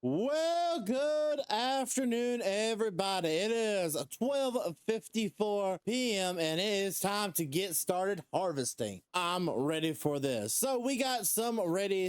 Well, good afternoon, everybody. It is 12:54 p.m. and it is time to get started harvesting. I'm ready for this. So we got some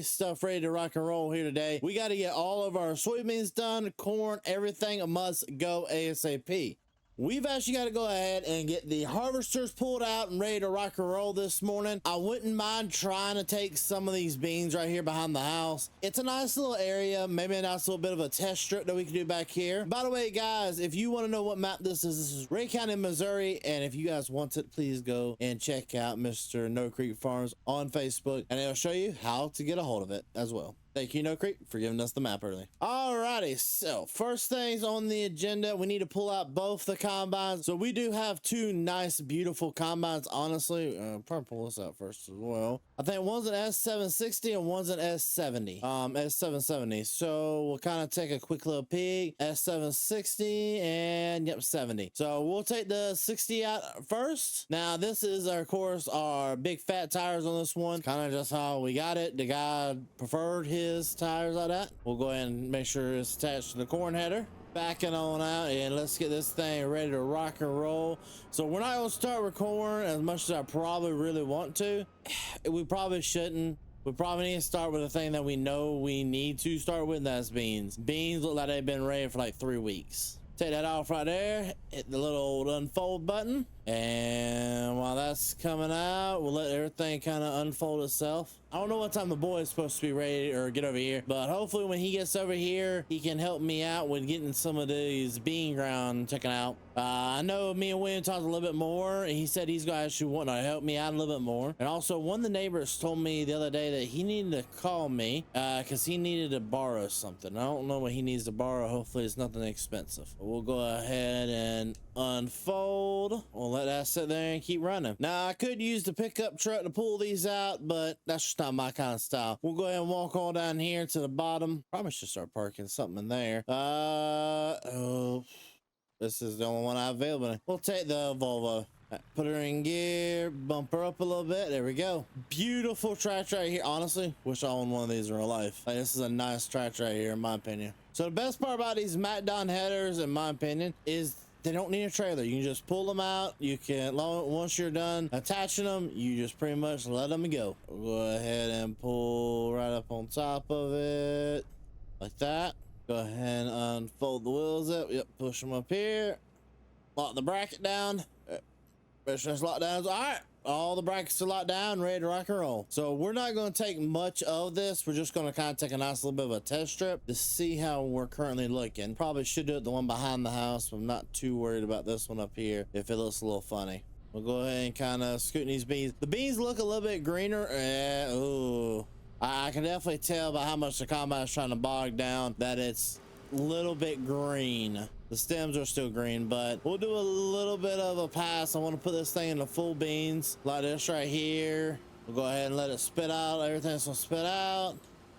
stuff ready to rock and roll here today. We got to get all of our soybeans done, corn, everything must go ASAP. We've actually got to go ahead and get the harvesters pulled out and ready to rock and roll this morning. I wouldn't mind trying to take some of these beans right here behind the house. It's a nice little area, maybe a nice little bit of a test strip that we can do back here. By the way, guys, if you want to know what map this is Ray County, Missouri. And if you guys want it, please go and check out Mr. No Creek Farms on Facebook, and it'll show you how to get a hold of it as well. Thank you, No Creek, for giving us the map early. Alrighty, so first things on the agenda, we need to pull out both the combines. So we do have two nice, beautiful combines, honestly. Probably pull this out first as well. I think one's an S760 and one's an S70. S770. So we'll kind of take a quick little peek. S760 and yep, 70. So we'll take the 60 out first. Now this is, of course, our big fat tires on this one. Kind of just how we got it. The guy preferred his tires like that. We'll go ahead and make sure it's attached to the corn header. Backing on out, and let's get this thing ready to rock and roll. So we're not going to start with corn as much as I probably really want to. We probably shouldn't. We probably need to start with the thing that we know we need to start with, and that's beans. Beans look like they've been ready for like 3 weeks. Take that off right there, hit the little old unfold button, and while that's coming out, we'll let everything kind of unfold itself. I don't know what time the boy is supposed to be ready or get over here, but hopefully when he gets over here, he can help me out with getting some of these bean ground taken out. I know me and William talked a little bit more, and he said he's going to actually want to help me out a little bit more. And also, one of the neighbors told me the other day that he needed to call me because he needed to borrow something. I don't know what he needs to borrow. Hopefully it's nothing expensive. We'll go ahead and unfold. We'll let that sit there and keep running. Now I could use the pickup truck to pull these out, but that's just not my kind of style. We'll go ahead and walk on down here to the bottom. Probably should start parking something in there. Oh, this is the only one I have available. We'll take the Volvo. Put her in gear, bump her up a little bit. There we go. Beautiful tractor right here. Honestly, wish I owned one of these in real life. Like, this is a nice tractor right here, in my opinion. So the best part about these mat down headers, in my opinion, is they don't need a trailer. You can just pull them out. You can, once you're done attaching them, you just pretty much let them go. We'll go ahead and pull right up on top of it like that. Go ahead and unfold the wheels up. Yep, push them up here. Lock the bracket down. Just lock down. All right, all the brackets are locked down, ready to rock and roll. So we're not going to take much of this. We're just going to kind of take a nice little bit of a test strip to see how we're currently looking. Probably should do it the one behind the house, but I'm not too worried about this one up here if it looks a little funny. We'll go ahead and kind of scoot these beans. The beans look a little bit greener. Ooh, I can definitely tell by how much the combine is trying to bog down that it's a little bit green. The stems are still green, but we'll do a little bit of a pass. I want to put this thing in the full beans like this right here. We'll go ahead and let it spit out. Everything's gonna spit out.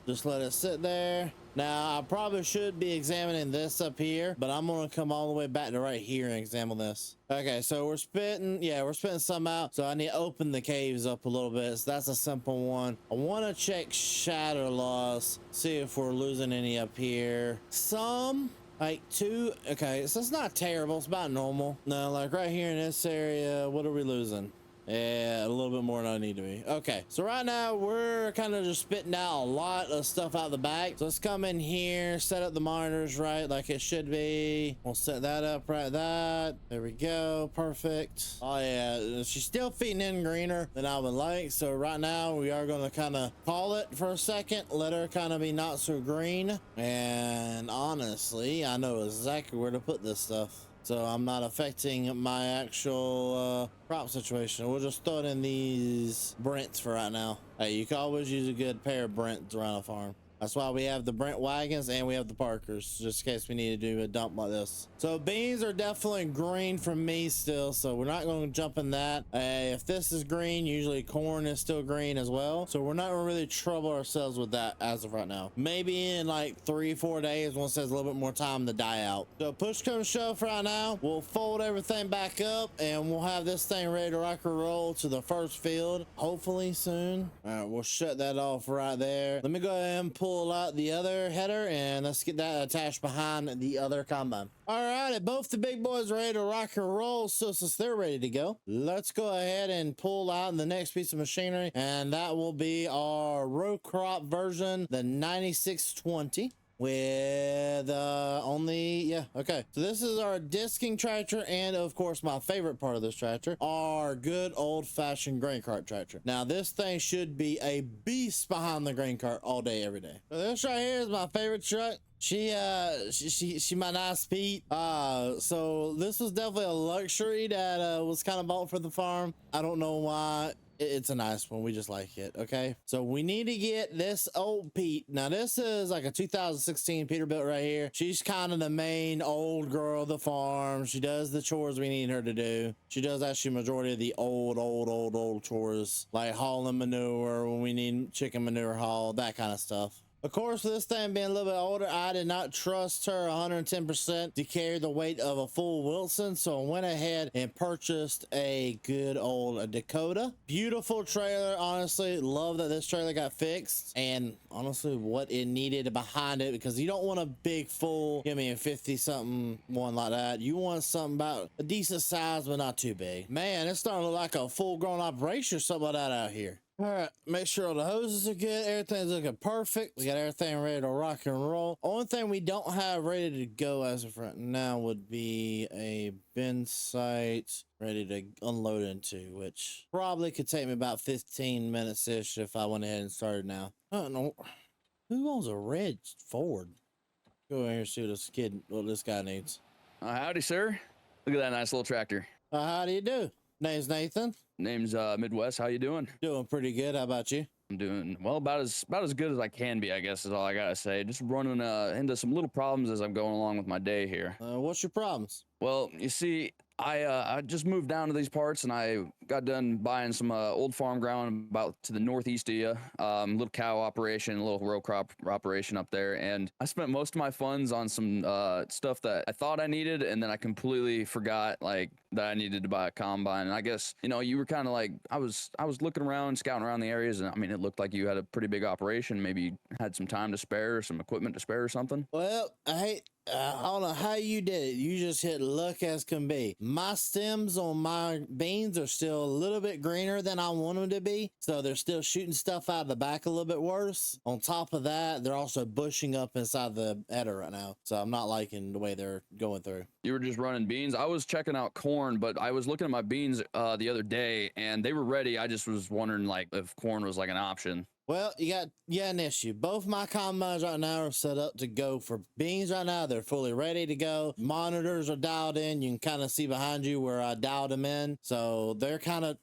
Just let it sit there. Now I probably should be examining this up here, but I'm gonna come all the way back to right here and examine this. Okay, so we're spitting, yeah, we're spitting some out. So I need to open the caves up a little bit. So that's a simple one. I want to check shatter loss, see if we're losing any up here. Some. Like 2. Okay, so it's not terrible. It's about normal. No, like right here in this area, what are we losing? Yeah, a little bit more than I need to be. Okay, so right now we're kind of just spitting out a lot of stuff out the back. So let's come in here, set up the monitors right like it should be. We'll set that up right that. There we go. Perfect. Oh yeah, she's still feeding in greener than I would like. So right now we are going to kind of call it for a second. Let her kind of be not so green. And honestly, I know exactly where to put this stuff. So I'm not affecting my actual crop situation. We'll just throw it in these Brents for right now. Hey, you can always use a good pair of Brents around a farm. That's why we have the Brent wagons and we have the Parkers, just in case we need to do a dump like this. So beans are definitely green for me still, so we're not going to jump in that. If this is green, usually corn is still green as well. So we're not going to really trouble ourselves with that as of right now. Maybe in like 3-4 days once there's a little bit more time to die out. So push come shove for right now. We'll fold everything back up and we'll have this thing ready to rock and roll to the first field, hopefully soon. All right, we'll shut that off right there. Let me go ahead and pull pull out the other header and let's get that attached behind the other combine. All right, both the big boys are ready to rock and roll. So since they're ready to go, let's go ahead and pull out the next piece of machinery, and that will be our row crop version, the 9620. With okay, so this is our disking tractor, and of course my favorite part of this tractor, our good old-fashioned grain cart tractor. Now this thing should be a beast behind the grain cart all day every day. So this right here is my favorite truck. She my nice Pete. So this was definitely a luxury that was kind of bought for the farm. I don't know why. It's a nice one. We just like it. Okay, so we need to get this old Pete. Now this is like a 2016 Peterbilt right here. She's kind of the main old girl of the farm. She does the chores we need her to do. She does actually majority of the old chores, like hauling manure when we need chicken manure hauled, that kind of stuff. Of course, with this thing being a little bit older, I did not trust her 110% to carry the weight of a full Wilson, so I went ahead and purchased a good old Dakota. Beautiful trailer, honestly. Love that this trailer got fixed, and honestly, what it needed behind it, because you don't want a big full, give me a 50-something one like that. You want something about a decent size, but not too big. Man, it's starting to look like a full-grown operation or something like that out here. All right, make sure all the hoses are good. Everything's looking perfect. We got everything ready to rock and roll. Only thing we don't have ready to go as of right now would be a bin site ready to unload into, which probably could take me about 15 minutes-ish if I went ahead and started now. I don't know. Who owns a red Ford? Go in here and see what this guy needs. Howdy, sir. Look at that nice little tractor. How do you do? Name's Nathan. Name's Midwest. How you doing? Doing pretty good. How about you? I'm doing well, about as good as I can be, I guess is all I gotta say. Just running into some little problems as I'm going along with my day here. What's your problems? Well, you see, I just moved down to these parts, and I got done buying some old farm ground about to the northeast of you. Little cow operation, a little row crop operation up there, and I spent most of my funds on some stuff that I thought I needed, and then I completely forgot like that I needed to buy a combine. And I guess you were kind of like I was looking around, scouting around the areas, and I mean it looked like you had a pretty big operation. Maybe you had some time to spare, some equipment to spare, or something. Well, I don't know how you did it. You just hit luck as can be. My stems on my beans are still a little bit greener than I want them to be, so they're still shooting stuff out of the back a little bit worse. On top of that, they're also bushing up inside the header right now, so I'm not liking the way they're going through. You were just running beans. I was checking out corn, but I was looking at my beans the other day, and they were ready. I just was wondering like if corn was like an option. Well, you got an issue. Both my combines right now are set up to go for beans right now. They're fully ready to go. Monitors are dialed in. You can kind of see behind you where I dialed them in. So they're kind of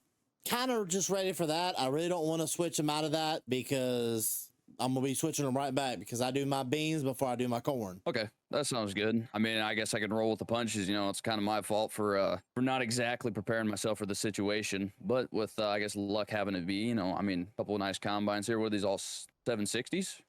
just ready for that. I really don't want to switch them out of that because I'm going to be switching them right back because I do my beans before I do my corn. Okay, that sounds good. I mean, I guess I can roll with the punches. It's kind of my fault for not exactly preparing myself for the situation. But with, I guess, luck having it be, I mean, a couple of nice combines here. Were these all 760s?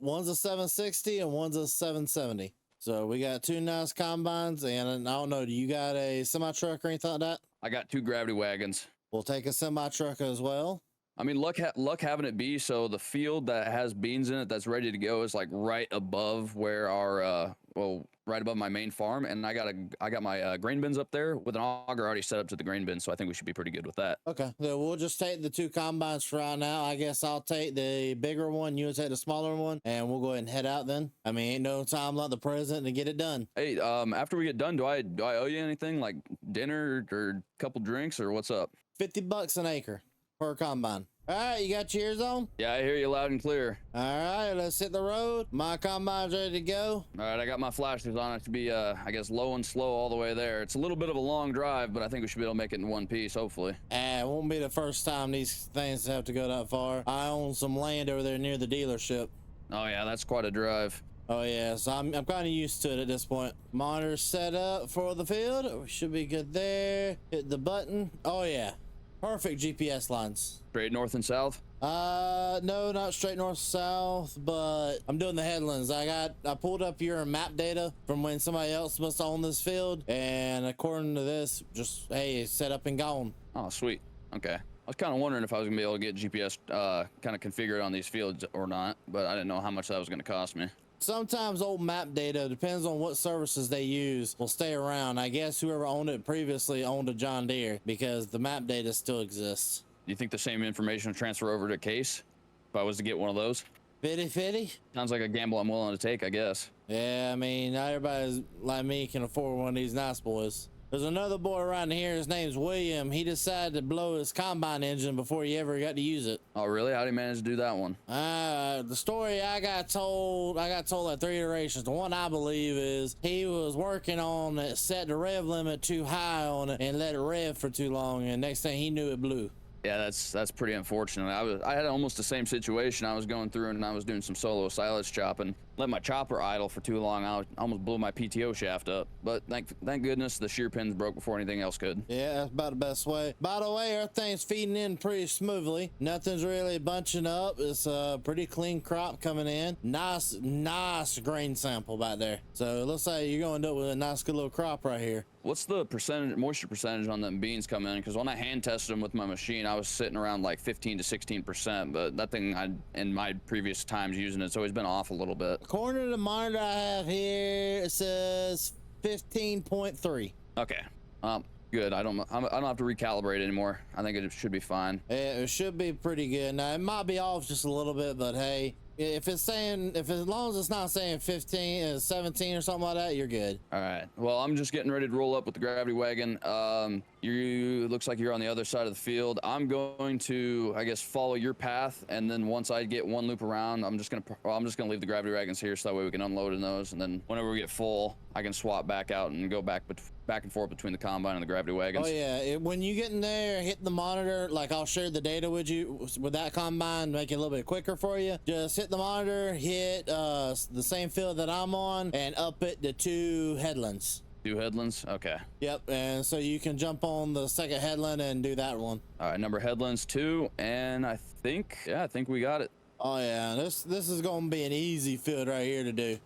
One's a 760 and one's a 770. So we got two nice combines, and I don't know, do you got a semi-truck or anything like that? I got 2 gravity wagons. We'll take a semi-truck as well. I mean, luck having it be so the field that has beans in it that's ready to go is like right above where our right above my main farm, and I got my grain bins up there with an auger already set up to the grain bin, so I think we should be pretty good with that. Okay, so we'll just take the 2 combines for right now. I guess I'll take the bigger one, you'll take the smaller one, and we'll go ahead and head out then. I mean, ain't no time like the present to get it done. Hey, after we get done, do I owe you anything like dinner or a couple drinks or what's up? $50 an acre per combine. All right, you got your ears on? Yeah, I hear you loud and clear. All right, let's hit the road. My combine's ready to go. All right, I got my flashers on. It should be, I guess, low and slow all the way there. It's a little bit of a long drive, but I think we should be able to make it in one piece, hopefully. It won't be the first time these things have to go that far. I own some land over there near the dealership. Oh, yeah, that's quite a drive. Oh, yeah, so I'm kind of used to it at this point. Monitor set up for the field. We should be good there. Hit the button. Oh, yeah. Perfect GPS lines. Straight north and south? No, not straight north south, but I'm doing the headlands. I pulled up your map data from when somebody else must own this field, and according to this, just, hey, it's set up and gone. Oh, sweet. Okay. was kind of wondering if I was gonna be able to get GPS kind of configured on these fields or not, but I didn't know how much that was gonna cost me. Sometimes old map data, depends on what services they use, will stay around. I guess whoever owned it previously owned a John Deere because the map data still exists. Do you think the same information would transfer over to Case if I was to get one of those? 50-50? Sounds like a gamble I'm willing to take, I guess. Yeah, I mean, not everybody like me can afford one of these nice boys. There's another boy around here, his name's William. He decided to blow his combine engine before he ever got to use it. Oh, really? How did he manage to do that one? The story I got told like 3 iterations. The one I believe is he was working on it, set the rev limit too high on it, and let it rev for too long, and next thing he knew, it blew. Yeah, that's pretty unfortunate. I had almost the same situation. I was going through and I was doing some solo silage chopping, let my chopper idle for too long. I almost blew my PTO shaft up, but thank goodness the shear pins broke before anything else could. Yeah, that's about the best way. By the way, everything's feeding in pretty smoothly. Nothing's really bunching up. It's a pretty clean crop coming in. Nice grain sample back there. So it looks like you're going to end up with a nice good little crop right here. What's the moisture percentage on them beans coming in? Because when I hand tested them with my machine, I was sitting around like 15 to 16%, but that thing, in my previous times using it's always been off a little bit. According to the monitor I have here, it says 15.3. Okay. Good. I don't have to recalibrate anymore. I think it should be fine. Yeah, it should be pretty good. Now it might be off just a little bit, but hey, as long as it's not saying 15, 17 or something like that, you're good. All right. Well, I'm just getting ready to roll up with the gravity wagon. Looks like you're on the other side of the field. I'm going to, I guess, follow your path, and then once I get one loop around, I'm just gonna leave the gravity wagons here so that way we can unload in those, and then whenever we get full, I can swap back out and go back and forth between the combine and the gravity wagons. Oh yeah, when you get in there, hit the monitor. Like I'll share the data with you with that combine, make it a little bit quicker for you. Just hit the monitor, hit the same field that I'm on, and up it to 2 headlands. 2 headlands? Okay. Yep, and so you can jump on the second headland and do that one. All right, number headlands 2, and I think we got it. Oh yeah, this is gonna be an easy field right here to do.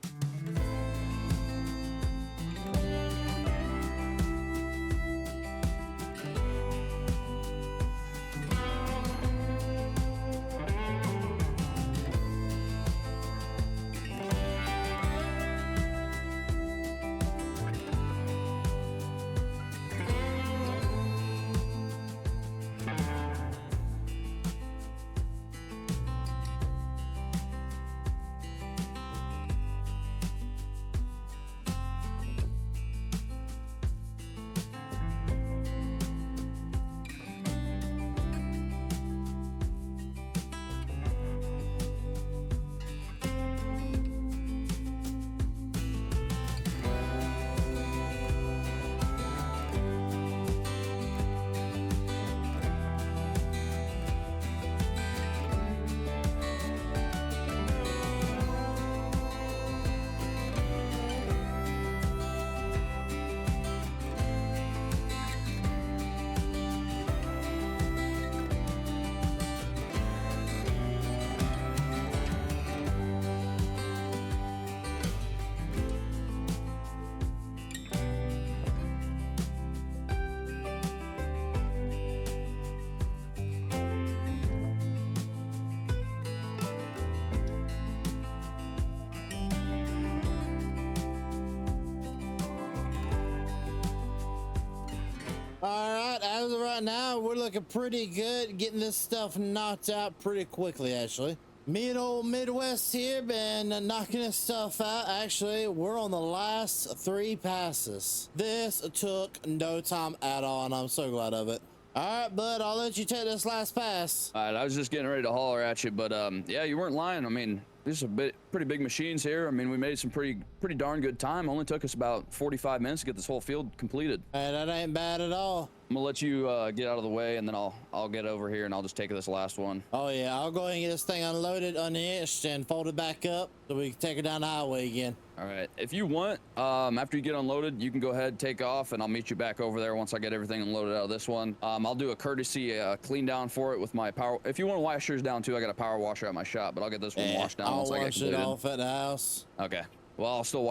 All right, as of right now, we're looking pretty good, getting this stuff knocked out pretty quickly, actually. Me and old Midwest here been knocking this stuff out. Actually, we're on the last 3 passes. This took no time at all, and I'm so glad of it. All right, bud, I'll let you take this last pass. All right, I was just getting ready to holler at you, but yeah, you weren't lying. I mean, these are pretty big machines here. I mean, we made some pretty darn good time. Only took us about 45 minutes to get this whole field completed. Hey, that ain't bad at all. I'm gonna let you get out of the way, and then I'll get over here and I'll just take this last one. Oh yeah, I'll go ahead and get this thing unloaded, unhitched, and folded back up so we can take it down the highway again. All right. If you want, after you get unloaded, you can go ahead, take off, and I'll meet you back over there once I get everything unloaded out of this one. I'll do a courtesy clean down for it with my power. If you want to wash yours down too, I got a power washer at my shop, but I'll get this one washed down once I get completed. I'll wash it off at the house. Okay. Well, I'll still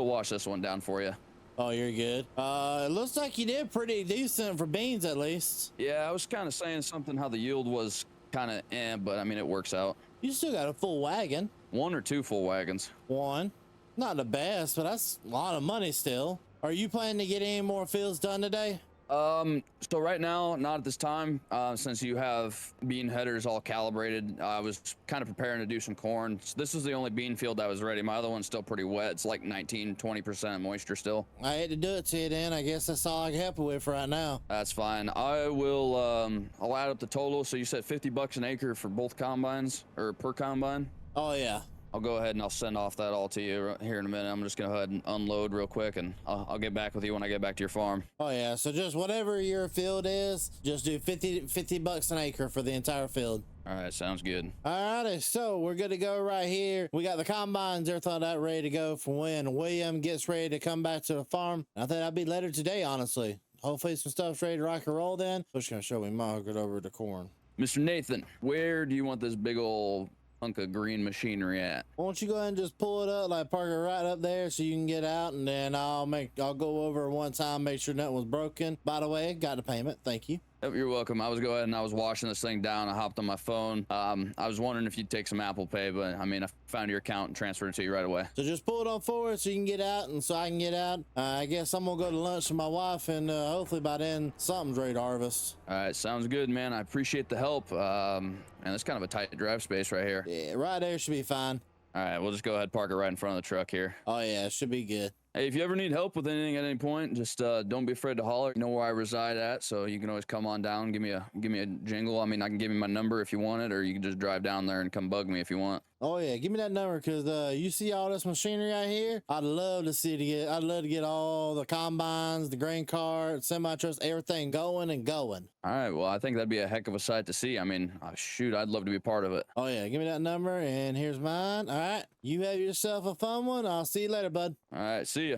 wash this one down for you. Oh, you're good. It looks like you did pretty decent for beans at least. Yeah, I was kind of saying something how the yield was kind of but I mean, it works out. You still got a full wagon. 1 or 2 full wagons. One. Not the best, but that's a lot of money still. Are you planning to get any more fields done today? So right now, not at this time, since you have bean headers all calibrated. I was kind of preparing to do some corn. So this is the only bean field that was ready. My other one's still pretty wet. It's like 19-20% moisture still. I hate to do it to you then. I guess that's all I can help you with right now. That's fine. I will, I'll add up the total. So you said $50 an acre for both combines, or per combine? Oh yeah. I'll go ahead and I'll send off that all to you here in a minute. I'm just gonna go ahead and unload real quick, and I'll get back with you when I get back to your farm. Oh yeah, so just whatever your field is, just do 50 bucks an acre for the entire field. All right, sounds good. Alrighty, so we're good to go right here. We got the combines, everything that ready to go for when William gets ready to come back to the farm. I think that'll be later today, honestly. Hopefully some stuff's ready to rock and roll then. Just gonna show me market over the corn. Mr. Nathan, where do you want this big old hunk of green machinery at? Why don't you go ahead and just pull it up, like park it right up there so you can get out, and then I'll go over one time, make sure nothing was broken. By the way, got the payment. Thank you. Yep, you're welcome. I was washing this thing down. I hopped on my phone. I was wondering if you'd take some Apple Pay, but I mean, I found your account and transferred it to you right away. So just pull it on forward so you can get out, and so I can get out. I guess I'm gonna go to lunch with my wife, and hopefully by then something's ready to harvest. All right, sounds good, man. I appreciate the help. And it's kind of a tight drive space right here. Yeah, right there should be fine. All right, we'll just go ahead and park it right in front of the truck here. Oh yeah, it should be good. Hey, if you ever need help with anything at any point, just don't be afraid to holler. You know where I reside at, so you can always come on down, give me a jingle. I mean, I can give you my number if you want it, or you can just drive down there and come bug me if you want. Oh yeah, give me that number, because you see all this machinery out here. I'd love to get all the combines, the grain cart, semi trucks, everything going and going. All right, well, I think that'd be a heck of a sight to see. I mean, shoot, I'd love to be a part of it. Oh yeah, give me that number, and here's mine. All right, you have yourself a fun one. I'll see you later, bud. All right, see ya.